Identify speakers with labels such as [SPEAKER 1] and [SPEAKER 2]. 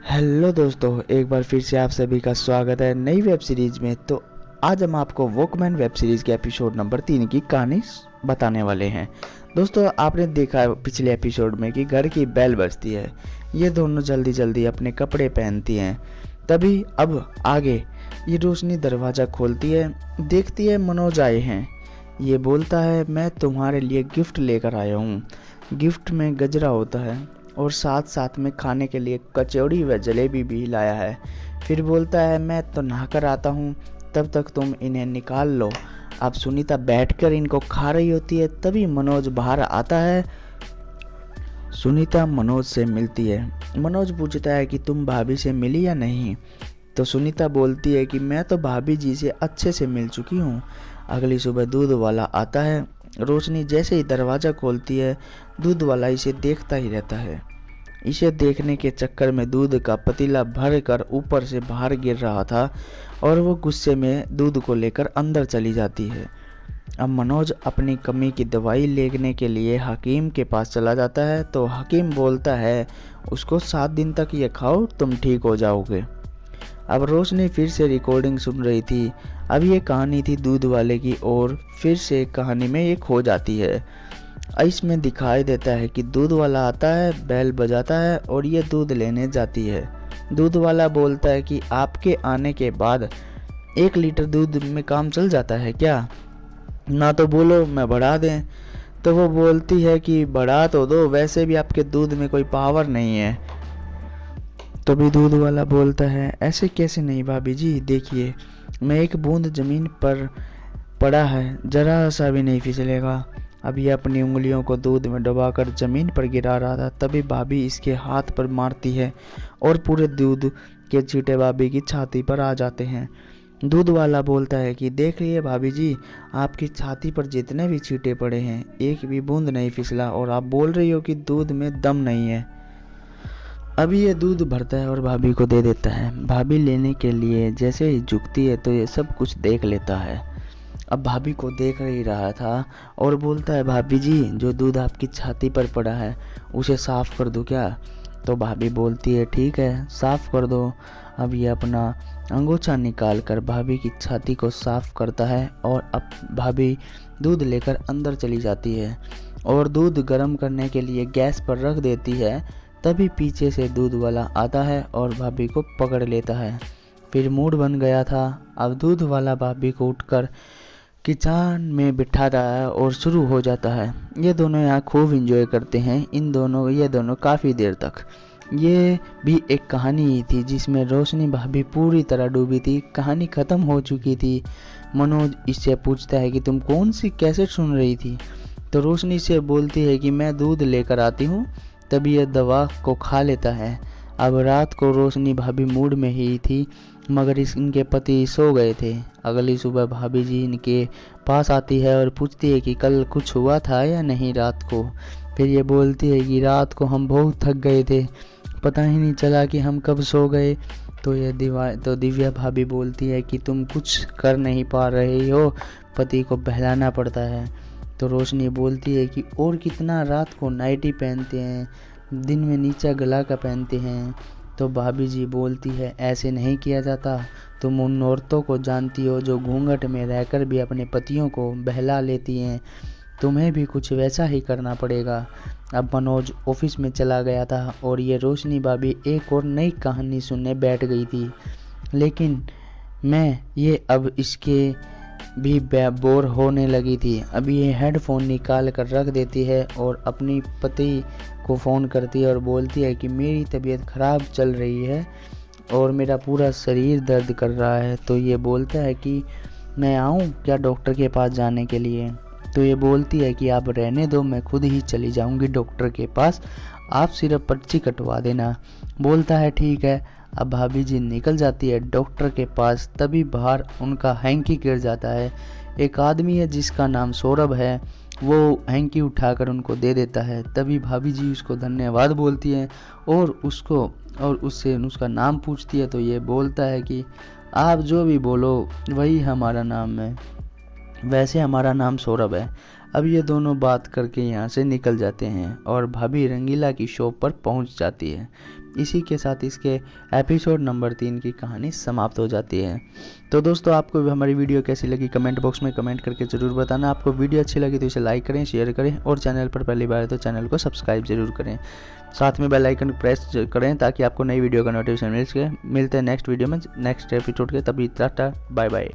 [SPEAKER 1] Hello दोस्तों, एक बार फिर से आप सभी का स्वागत है नई वेब सीरीज में। तो आज हम आपको वॉकमैन वेब सीरीज के एपिसोड नंबर 3 की कहानी बताने वाले हैं। दोस्तों, आपने देखा है पिछले एपिसोड में कि घर की बेल बजती है। ये दोनों जल्दी जल्दी अपने कपड़े पहनती हैं। तभी अब आगे ये रोशनी दरवाज़ा खोलती है, देखती है मनोज आए हैं। ये बोलता है, मैं तुम्हारे लिए गिफ्ट लेकर आया हूँ। गिफ्ट में गजरा होता है और साथ साथ में खाने के लिए कचौड़ी व जलेबी भी लाया है। फिर बोलता है, मैं तो नहाकर आता हूँ, तब तक तुम इन्हें निकाल लो। अब सुनीता बैठकर इनको खा रही होती है, तभी मनोज बाहर आता है। सुनीता मनोज से मिलती है। मनोज पूछता है कि तुम भाभी से मिली या नहीं। तो सुनीता बोलती है कि मैं तो भाभी जी से अच्छे से मिल चुकी हूँ। अगली सुबह दूध वाला आता है। रोशनी जैसे ही दरवाज़ा खोलती है, दूध वाला इसे देखता ही रहता है। इसे देखने के चक्कर में दूध का पतीला भर कर ऊपर से बाहर गिर रहा था और वो गुस्से में दूध को लेकर अंदर चली जाती है। अब मनोज अपनी कमी की दवाई लेने के लिए हकीम के पास चला जाता है। तो हकीम बोलता है, उसको 7 दिन तक ये खाओ, तुम ठीक हो जाओगे। अब रोशनी फिर से रिकॉर्डिंग सुन रही थी। अब ये कहानी थी दूध वाले की और फिर से कहानी में ये खो जाती है। इसमें दिखाई देता है कि दूध वाला आता है, बैल बजाता है और ये दूध लेने जाती है। दूध वाला बोलता है कि आपके आने के बाद 1 लीटर दूध में काम चल जाता है क्या? ना तो बोलो मैं बढ़ा दें। तो वो बोलती है कि बढ़ा तो दो, वैसे भी आपके दूध में कोई पावर नहीं है। तो भी दूध वाला बोलता है, ऐसे कैसे नहीं भाभी जी, देखिए मैं एक बूंद जमीन पर पड़ा है, जरा सा भी नहीं फिसलेगा। अब ये अपनी उंगलियों को दूध में डुबाकर जमीन पर गिरा रहा था, तभी भाभी इसके हाथ पर मारती है और पूरे दूध के छींटे भाभी की छाती पर आ जाते हैं। दूध वाला बोलता है कि देख लिए भाभी जी, आपकी छाती पर जितने भी छींटे पड़े हैं, एक भी बूंद नहीं फिसला और आप बोल रही हो कि दूध में दम नहीं है। अभी ये दूध भरता है और भाभी को दे देता है। भाभी लेने के लिए जैसे ही झुकती है तो ये सब कुछ देख लेता है। अब भाभी को देख ही रहा था और बोलता है, भाभी जी जो दूध आपकी छाती पर पड़ा है उसे साफ कर दूं क्या? तो भाभी बोलती है, ठीक है साफ कर दो। अब ये अपना अंगोछा निकाल कर भाभी की छाती को साफ करता है और अब भाभी दूध लेकर अंदर चली जाती है और दूध गर्म करने के लिए गैस पर रख देती है। तभी पीछे से दूध वाला आता है और भाभी को पकड़ लेता है। फिर मूड बन गया था। अब दूध वाला भाभी को उठकर किचन में बिठाता है और शुरू हो जाता है। ये दोनों यहाँ खूब एंजॉय करते हैं। ये दोनों काफ़ी देर तक। ये भी एक कहानी ही थी जिसमें रोशनी भाभी पूरी तरह डूबी थी। कहानी ख़त्म हो चुकी थी। मनोज इससे पूछता है कि तुम कौन सी कैसेट सुन रही थी? तो रोशनी से बोलती है कि मैं दूध लेकर आती हूँ। तभी यह दवा को खा लेता है। अब रात को रोशनी भाभी मूड में ही थी, मगर इनके पति सो गए थे। अगली सुबह भाभी जी इनके पास आती है और पूछती है कि कल कुछ हुआ था या नहीं रात को। फिर ये बोलती है कि रात को हम बहुत थक गए थे, पता ही नहीं चला कि हम कब सो गए। तो दिव्या भाभी बोलती है कि तुम कुछ कर नहीं पा रही हो, पति को बहलाना पड़ता है। तो रोशनी बोलती है कि और कितना, रात को नाइटी पहनते हैं, दिन में नीचा गला का पहनते हैं। तो भाभी जी बोलती है, ऐसे नहीं किया जाता। तुम उन औरतों को जानती हो जो घूंघट में रहकर भी अपने पतियों को बहला लेती हैं, तुम्हें भी कुछ वैसा ही करना पड़ेगा। अब मनोज ऑफिस में चला गया था और ये रोशनी भाभी एक और नई कहानी सुनने बैठ गई थी। लेकिन मैं ये अब इसके भी बोर होने लगी थी। अब ये हेडफोन निकाल कर रख देती है और अपनी पति को फ़ोन करती है और बोलती है कि मेरी तबीयत ख़राब चल रही है और मेरा पूरा शरीर दर्द कर रहा है। तो ये बोलता है कि मैं आऊँ क्या डॉक्टर के पास जाने के लिए? तो ये बोलती है कि आप रहने दो, मैं खुद ही चली जाऊंगी डॉक्टर के पास, आप सिर्फ पर्ची कटवा देना। बोलता है ठीक है। अब भाभी जी निकल जाती है डॉक्टर के पास। तभी बाहर उनका हैंकी गिर जाता है। एक आदमी है जिसका नाम सौरभ है, वो हैंकी उठाकर उनको दे देता है। तभी भाभी जी उसको धन्यवाद बोलती है और उससे उसका नाम पूछती है। तो ये बोलता है कि आप जो भी बोलो वही हमारा नाम है, वैसे हमारा नाम सौरभ है। अब ये दोनों बात करके यहाँ से निकल जाते हैं और भाभी रंगीला की शॉप पर पहुँच जाती है। इसी के साथ इसके एपिसोड नंबर 3 की कहानी समाप्त हो जाती है। तो दोस्तों आपको भी हमारी वीडियो कैसी लगी कमेंट बॉक्स में कमेंट करके ज़रूर बताना। आपको वीडियो अच्छी लगी तो इसे लाइक करें, शेयर करें और चैनल पर पहली बार है तो चैनल को सब्सक्राइब जरूर करें। साथ में बेल आइकन प्रेस करें ताकि आपको नई वीडियो का नोटिफिकेशन मिल सके। मिलते हैं नेक्स्ट वीडियो में नेक्स्ट एपिसोड के, तभी टाटा बाय बाय।